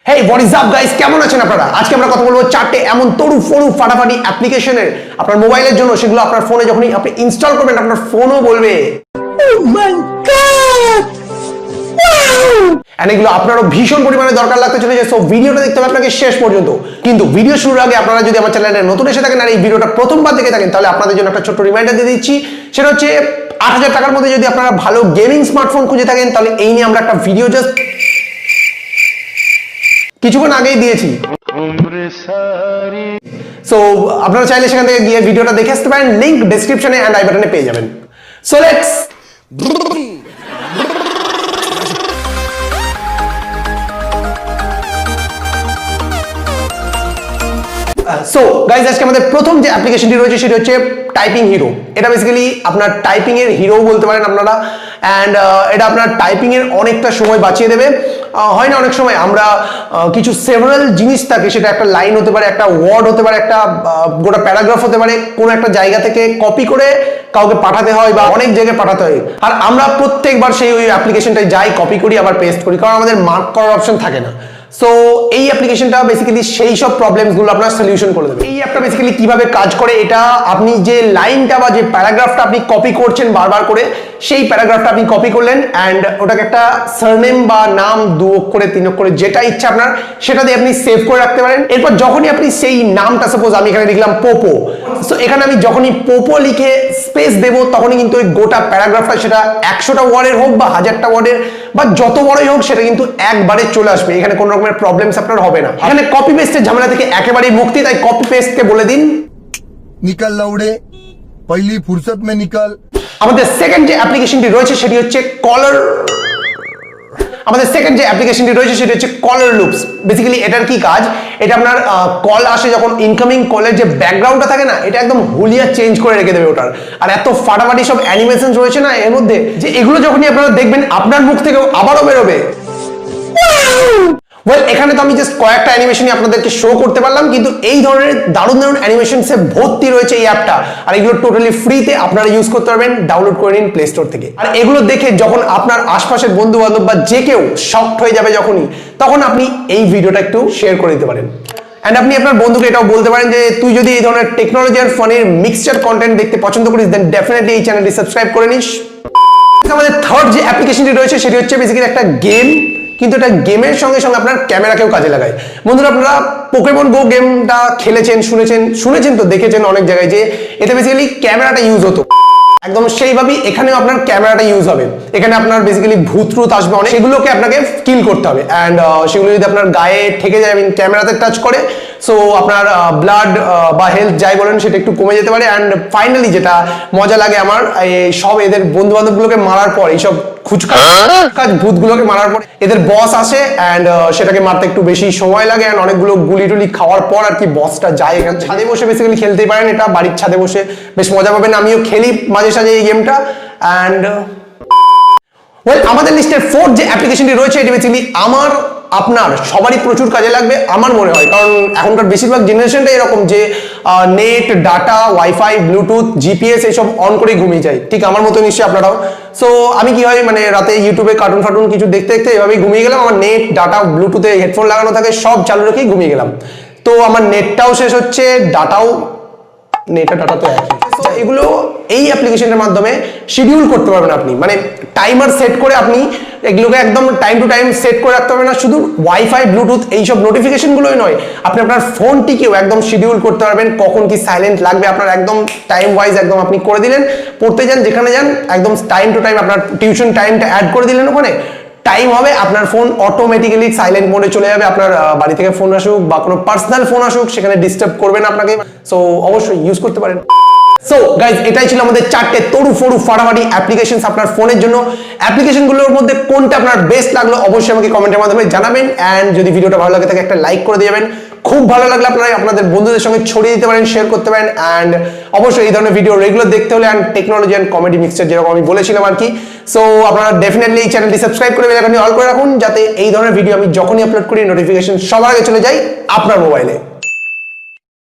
Hey what is up guys, কেমন আছেন আপনারা? আজকে আমরা কথা বলবো চারটে এমন তরু ফরু ফাটাফাটি অ্যাপ্লিকেশনের আপনার মোবাইলের জন্য, সেগুলো আপনার ফোনে যখনই আপনি ইনস্টল করবেন আপনার ফোনও বলবে ও মাই গড। এগুলো আপনারও ভীষণ পরিমাণে দরকার লাগতে চলেছে। সো ভিডিওটা দেখতে হবে আপনাকে শেষ পর্যন্ত। কিন্তু ভিডিও শুরুর আগে আপনারা যদি আমার চ্যানেলে নতুন এসে থাকেন আর এই ভিডিওটা প্রথমবার দেখে থাকেন, তাহলে আপনাদের জন্য একটা ছোট্ট রিমাইন্ডার দিয়ে দিচ্ছি। সেটা হচ্ছে ৮,০০০ টাকার মধ্যে যদি আপনারা ভালো গেমিং স্মার্টফোন খুঁজে থাকেন, তাহলে এই নিয়ে আমরা একটা ভিডিও জাস্ট কিছুক্ষণ আগেই দিয়েছি। সো আপনারা চাইলে সেখান থেকে গিয়ে ভিডিওটা দেখে আসতে পারেন, লিংক ডেসক্রিপশনে এন্ড আই বাটনে পেয়ে যাবেন। সো লেটস সো গাইজ, আজকে আমাদের প্রথম যে অ্যাপ্লিকেশনটি রয়েছে সেটা হচ্ছে টাইপিং হিরো। এটা বেসিক্যালি আপনার টাইপিং এর হিরো বলতে পারেন আপনারা। অ্যান্ড এটা আপনার টাইপিং এর অনেকটা সময় বাঁচিয়ে দেবে। হয় না অনেক সময় আমরা কিছু সেভারাল জিনিস থাকে, সেটা একটা লাইন হতে পারে, একটা ওয়ার্ড হতে পারে, একটা গোটা প্যারাগ্রাফ হতে পারে, কোনো একটা জায়গা থেকে কপি করে কাউকে পাঠাতে হয় বা অনেক জায়গায় পাঠাতে হয়। আর আমরা প্রত্যেকবার সেই ওই অ্যাপ্লিকেশনটায় যাই, কপি করি, আবার পেস্ট করি, কারণ আমাদের মার্ক করার অপশন থাকে না। সো এই অ্যাপ্লিকেশনটা বেসিক্যালি সেই সব প্রবলেমসগুলো আপনার সলিউশন করে দেবে। এই অ্যাপটা বেসিক্যালি কিভাবে কাজ করে, এটা আপনি যে লাইনটা বা যে প্যারাগ্রাফটা আপনি কপি করছেন বারবার করে, সেই প্যারাগ্রাফটা আপনি কপি করলেন অ্যান্ড ওটাকে একটা সারনেম বা নাম 2 অক্ষরে 3 অক্ষরে যেটা ইচ্ছা আপনার, সেটা দিয়ে আপনি সেভ করে রাখতে পারেন। এরপর যখনই আপনি সেই নামটা, সাপোজ আমি এখানে লিখলাম পোপো, সো এখানে আমি যখনই পোপো লিখে স্পেস দেবো, তখনই কিন্তু ওই গোটা প্যারাগ্রাফটা, সেটা 100টা ওয়ার্ডের হোক বা 1000টা ওয়ার্ডের বা যত বড়ই হোক, সেটা কিন্তু একবারে চলে আসবে। এখানে কোনো রকমের প্রবলেমস আপনার হবে না। এখানে কপি পেস্টের ঝামেলা থেকে একেবারেই মুক্তি। তাই কপি পেস্টকে বলে দিন নিকল লৌড়ে, পহলি ফুরসত মে নিকল। আমাদের সেকেন্ড যে অ্যাপ্লিকেশনটি রয়েছে সেটি হচ্ছে কলার। আমাদের সেকেন্ড যে অ্যাপ্লিকেশনটি রয়েছে সেটি হচ্ছে কলার লুপস। বেসিক্যালি এটার কি কাজ, এটা আপনার কল আসে যখন, ইনকামিং কলের যে ব্যাকগ্রাউন্ডটা থাকে না, এটা একদম হুলিয়া চেঞ্জ করে রেখে দেবে ওটার। আর এত ফাটাফাটি সব অ্যানিমেশন রয়েছে না এর মধ্যে, যে এগুলো যখনই আপনারা দেখবেন আপনার মুখ থেকেও আবারও বেরোবে। ওয়েল, এখানে তো আমি জাস্ট কয়েকটা অ্যানিমেশনই আপনাদেরকে শো করতে পারলাম, কিন্তু এই ধরনের দারুণ দারুণ অ্যানিমেশনসে ভর্তি রয়েছে এই অ্যাপটা। আর এগুলো টোটালি ফ্রিতে আপনারা ইউজ করতে পারবেন, ডাউনলোড করে নিন প্লে স্টোর থেকে। আর এগুলো দেখে যখন আপনার আশপাশের বন্ধু বান্ধব বা যে কেউ শকড হয়ে যাবে যখনই, তখন আপনি এই ভিডিওটা একটু শেয়ার করে দিতে পারেন। অ্যান্ড আপনি আপনার বন্ধুকে এটাও বলতে পারেন যে তুই যদি এই ধরনের টেকনোলজি আর ফানির মিক্সচার কন্টেন্ট দেখতে পছন্দ করিস, দেন ডেফিনেটলি এই চ্যানেলটি সাবস্ক্রাইব করে নিস। আমাদের থার্ড যে অ্যাপ্লিকেশনটি রয়েছে সেটি হচ্ছে বেসিক্যালি একটা গেম, কিন্তু এটা গেমের সঙ্গে সঙ্গে আপনার ক্যামেরাকেও কাজে লাগায়। বন্ধুরা, আপনারা পোকেমন গো গেমটা খেলেছেন, শুনেছেন তো, দেখেছেন অনেক জায়গায় যে এটা বেসিক্যালি ক্যামেরাটা ইউজ হতো। একদম সেইভাবেই এখানেও আপনার ক্যামেরাটা ইউজ হবে। এখানে আপনার বেসিক্যালি ভূত আসবে অনেক, সেগুলোকে আপনাকে কিল করতে হবে। অ্যান্ড সেগুলো যদি আপনার গায়ে ঠেকে যায়, ক্যামেরাতে টাচ করে, সো আপনার ব্লাড বা হেলথ যাই বলেন সেটা একটু কমে যেতে পারে। অ্যান্ড ফাইনালি যেটা মজা লাগে আমার, সব এদের বন্ধু বান্ধবগুলোকে মারার পর, এইসব খুচকা ভূতগুলোকে মারার পর এদের বস আসে, অ্যান্ড সেটাকে মারতে একটু বেশি সময় লাগে। অ্যান্ড অনেকগুলো গুলি টুলি খাওয়ার পর আর কি বসটা যায়। এখানে ছাদে বসে বেসিক্যালি খেলতেই পারেন, এটা বাড়ির ছাদে বসে বেশ মজা পাবেন। আমিও খেলি মাঝে সাঝে এই গেমটা। অ্যান্ড ওয়েল, আমাদের লিস্টের ফোর্থ যে অ্যাপ্লিকেশনটি রয়েছে, এটি বেসিক্যালি আমার আপনার সবারই প্রচুর কাজে লাগবে আমার মনে হয়, কারণ এখনকার বেশিরভাগ জেনারেশনটা এরকম যে net, data, wifi, Bluetooth, GPS এইসব অন করেই ঘুমিয়ে যায়। ঠিক আমার মতো নিশ্চয়ই আপনারাও। সো আমি কি হয়, মানে রাতে ইউটিউবে কার্টুন ফার্টুন কিছু দেখতে দেখতে এভাবেই ঘুমিয়ে গেলাম। আমার নেট, ডাটা, ব্লুটুথে হেডফোন লাগানো থাকে, সব চালু রেখেই ঘুমিয়ে গেলাম। তো আমার নেটটাও শেষ হচ্ছে, ডাটাও, নেট আর ডাটা তো একই। এগুলো এই অ্যাপ্লিকেশনের মাধ্যমে শিডিউল করতে পারবেন আপনি, মানে টাইমার সেট করে আপনি এগুলোকে একদম টাইম টু টাইম সেট করে রাখতে পারবেন। না শুধু ওয়াইফাই, ব্লুটুথ এইসব নোটিফিকেশনগুলোই নয়, আপনি আপনার ফোনটিকেও একদম শিডিউল করতে পারবেন, কখন কি সাইলেন্ট লাগবে আপনার, একদম টাইম ওয়াইজ একদম আপনি করে দিলেন। পড়তে যান, যেখানে যান, একদম টাইম টু টাইম আপনার টিউশন টাইমটা অ্যাড করে দিলেন, ওখানে টাইম হবে, আপনার ফোন অটোমেটিক্যালি সাইলেন্ট মোডে চলে যাবে। আপনার বাড়ি থেকে ফোন আসুক বা কোনো পার্সোনাল ফোন আসুক, সেখানে ডিস্টার্ব করবে না আপনাকে। সো অবশ্যই ইউজ করতে পারেন। সো গাইজ, এটাই ছিল আমাদের চারটে তরু ফরু ফাটাফাটি অ্যাপ্লিকেশনস আপনার ফোনের জন্য। অ্যাপ্লিকেশনগুলোর মধ্যে কোনটা আপনার বেস্ট লাগলো অবশ্যই আমাকে কমেন্টের মাধ্যমে জানাবেন। অ্যান্ড যদি ভিডিওটা ভালো লাগে থাকে একটা লাইক করে দিয়ে যাবেন। খুব ভালো লাগলে আপনারা আপনাদের বন্ধুদের সঙ্গে ছড়িয়ে দিতে পারেন, শেয়ার করতে পারেন। অ্যান্ড অবশ্যই এই ধরনের ভিডিও রেগুলার দেখতে হলে, and technology and comedy mixture যেরকম আমি বলেছিলাম আর কি, সো আপনারা ডেফিনেটলি এই চ্যানেলটি সাবস্ক্রাইব করে বেল আইকনটি অল করে রাখুন, যাতে এই ধরনের ভিডিও আমি যখনই আপলোড করি নোটিফিকেশন সবার আগে চলে যায় আপনার মোবাইলে।